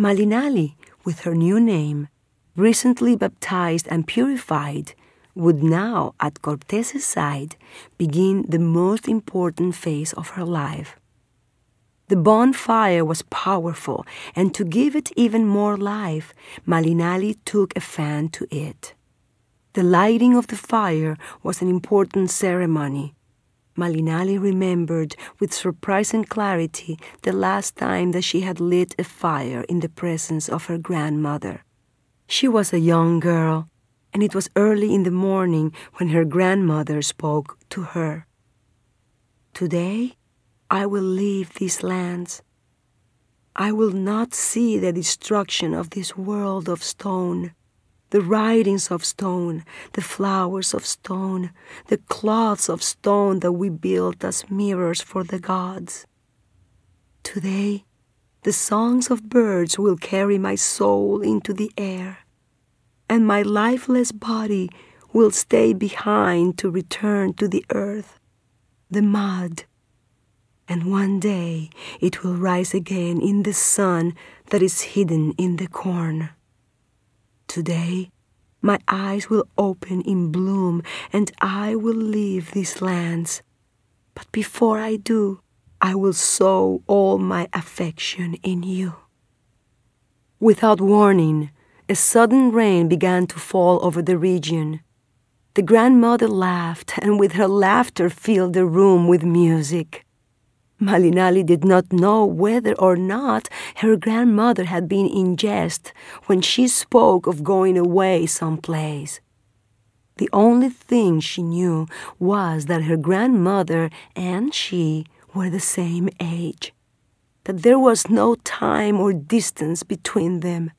Malinali, with her new name, recently baptized and purified, would now, at Cortés's side, begin the most important phase of her life. The bonfire was powerful, and to give it even more life, Malinali took a fan to it. The lighting of the fire was an important ceremony. Malinali remembered with surprising clarity the last time that she had lit a fire in the presence of her grandmother. She was a young girl, and it was early in the morning when her grandmother spoke to her. "Today, I will leave these lands. I will not see the destruction of this world of stone, the writings of stone, the flowers of stone, the cloths of stone that we built as mirrors for the gods. Today, the songs of birds will carry my soul into the air, and my lifeless body will stay behind to return to the earth, the mud, and one day it will rise again in the sun that is hidden in the corn. Today, my eyes will open in bloom, and I will leave these lands. But before I do, I will sow all my affection in you." Without warning, a sudden rain began to fall over the region. The grandmother laughed, and with her laughter filled the room with music. Malinali did not know whether or not her grandmother had been in jest when she spoke of going away someplace. The only thing she knew was that her grandmother and she were the same age, that there was no time or distance between them,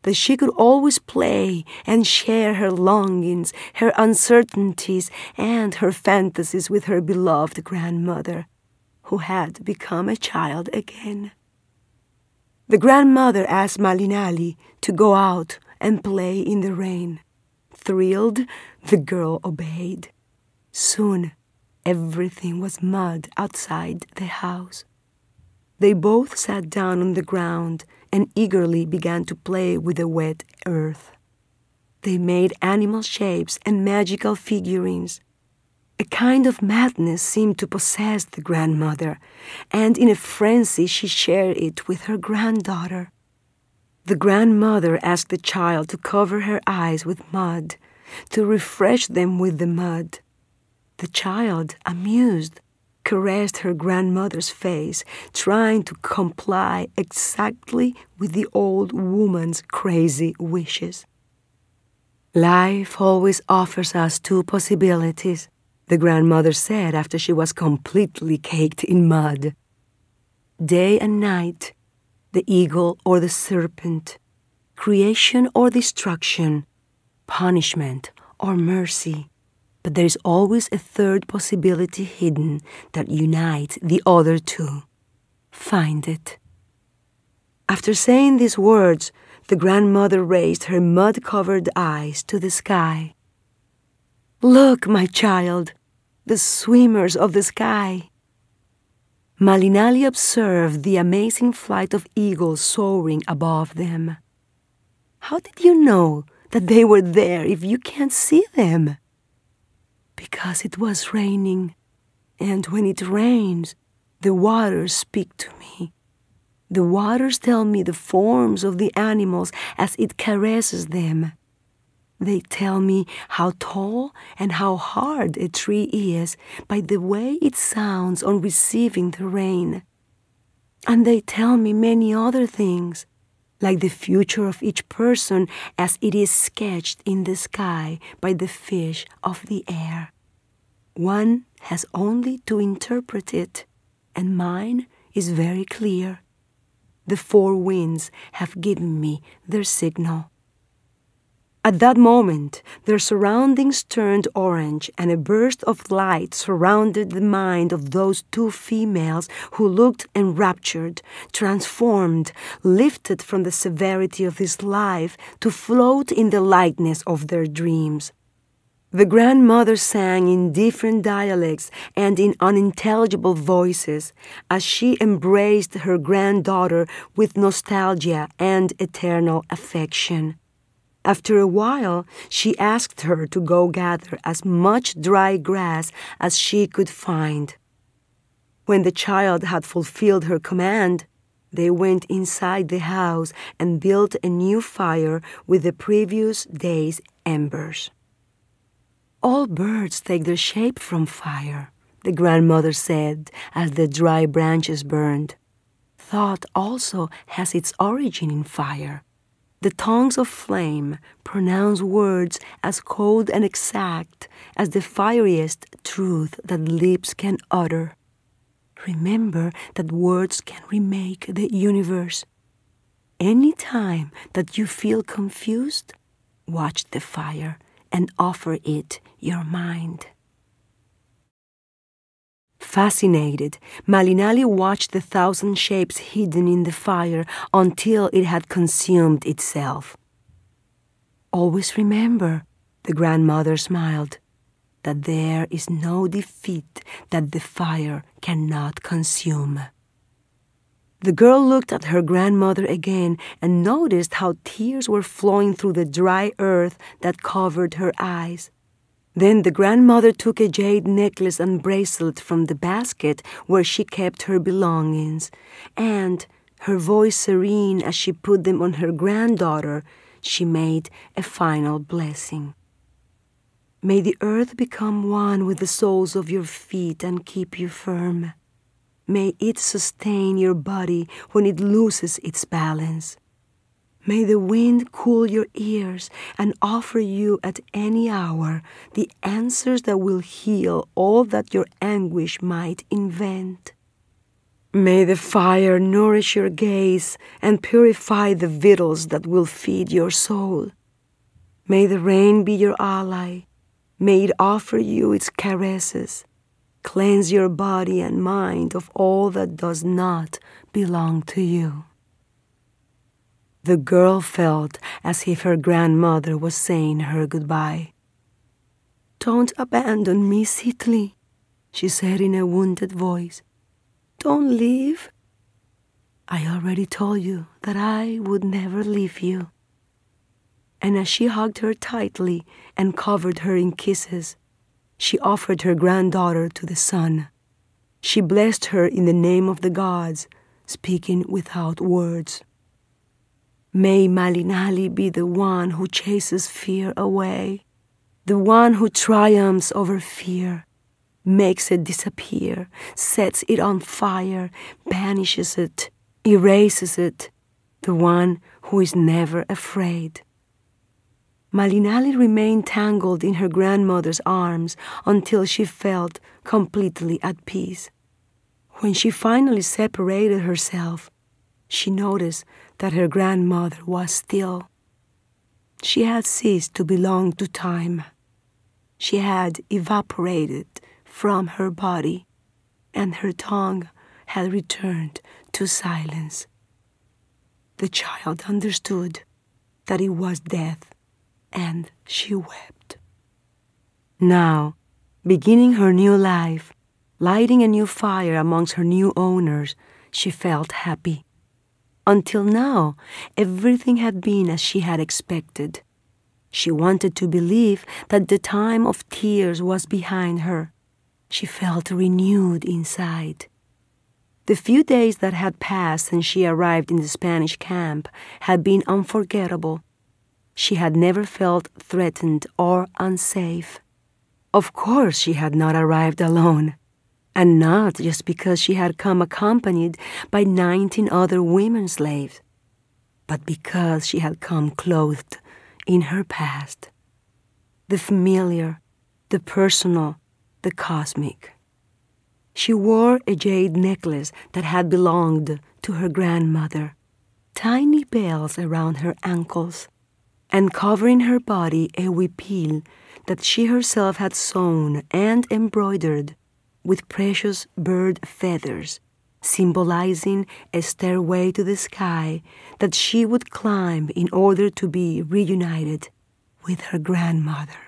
that she could always play and share her longings, her uncertainties, and her fantasies with her beloved grandmother, who had become a child again. The grandmother asked Malinali to go out and play in the rain. Thrilled, the girl obeyed. Soon, everything was mud outside the house. They both sat down on the ground and eagerly began to play with the wet earth. They made animal shapes and magical figurines. A kind of madness seemed to possess the grandmother, and in a frenzy she shared it with her granddaughter. The grandmother asked the child to cover her eyes with mud, to refresh them with the mud. The child, amused, caressed her grandmother's face, trying to comply exactly with the old woman's crazy wishes. "Life always offers us two possibilities," the grandmother said after she was completely caked in mud. "Day and night, the eagle or the serpent, creation or destruction, punishment or mercy. But there is always a third possibility hidden that unites the other two. Find it." After saying these words, the grandmother raised her mud-covered eyes to the sky. "Look, my child, the swimmers of the sky." Malinali observed the amazing flight of eagles soaring above them. "How did you know that they were there if you can't see them?" "Because it was raining, and when it rains, the waters speak to me. The waters tell me the forms of the animals as it caresses them. They tell me how tall and how hard a tree is by the way it sounds on receiving the rain. And they tell me many other things, like the future of each person as it is sketched in the sky by the fish of the air. One has only to interpret it, and mine is very clear. The four winds have given me their signal." At that moment, their surroundings turned orange, and a burst of light surrounded the mind of those two females who looked enraptured, transformed, lifted from the severity of this life to float in the lightness of their dreams. The grandmother sang in different dialects and in unintelligible voices as she embraced her granddaughter with nostalgia and eternal affection. After a while, she asked her to go gather as much dry grass as she could find. When the child had fulfilled her command, they went inside the house and built a new fire with the previous day's embers. "All birds take their shape from fire," the grandmother said as the dry branches burned. "Thought also has its origin in fire. The tongues of flame pronounce words as cold and exact as the fieriest truth that lips can utter. Remember that words can remake the universe. Any time that you feel confused, watch the fire and offer it your mind." Fascinated, Malinali watched the 1,000 shapes hidden in the fire until it had consumed itself. "Always remember," the grandmother smiled, "that there is no defeat that the fire cannot consume." The girl looked at her grandmother again and noticed how tears were flowing through the dry earth that covered her eyes. Then the grandmother took a jade necklace and bracelet from the basket where she kept her belongings, and, her voice serene as she put them on her granddaughter, she made a final blessing. "May the earth become one with the soles of your feet and keep you firm. May it sustain your body when it loses its balance. May the wind cool your ears and offer you at any hour the answers that will heal all that your anguish might invent. May the fire nourish your gaze and purify the victuals that will feed your soul. May the rain be your ally. May it offer you its caresses. Cleanse your body and mind of all that does not belong to you." The girl felt as if her grandmother was saying her goodbye. "Don't abandon me, Sitli," she said in a wounded voice. "Don't leave. I already told you that I would never leave you." And as she hugged her tightly and covered her in kisses, she offered her granddaughter to the sun. She blessed her in the name of the gods, speaking without words. "May Malinali be the one who chases fear away, the one who triumphs over fear, makes it disappear, sets it on fire, banishes it, erases it, the one who is never afraid." Malinali remained tangled in her grandmother's arms until she felt completely at peace. When she finally separated herself, she noticed that her grandmother was still. She had ceased to belong to time. She had evaporated from her body, and her tongue had returned to silence. The child understood that it was death, and she wept. Now, beginning her new life, lighting a new fire amongst her new owners, she felt happy. Until now, everything had been as she had expected. She wanted to believe that the time of tears was behind her. She felt renewed inside. The few days that had passed since she arrived in the Spanish camp had been unforgettable. She had never felt threatened or unsafe. Of course, she had not arrived alone, and not just because she had come accompanied by 19 other women slaves, but because she had come clothed in her past. The familiar, the personal, the cosmic. She wore a jade necklace that had belonged to her grandmother, tiny bells around her ankles, and covering her body a huipil that she herself had sewn and embroidered with precious bird feathers, symbolizing a stairway to the sky that she would climb in order to be reunited with her grandmother.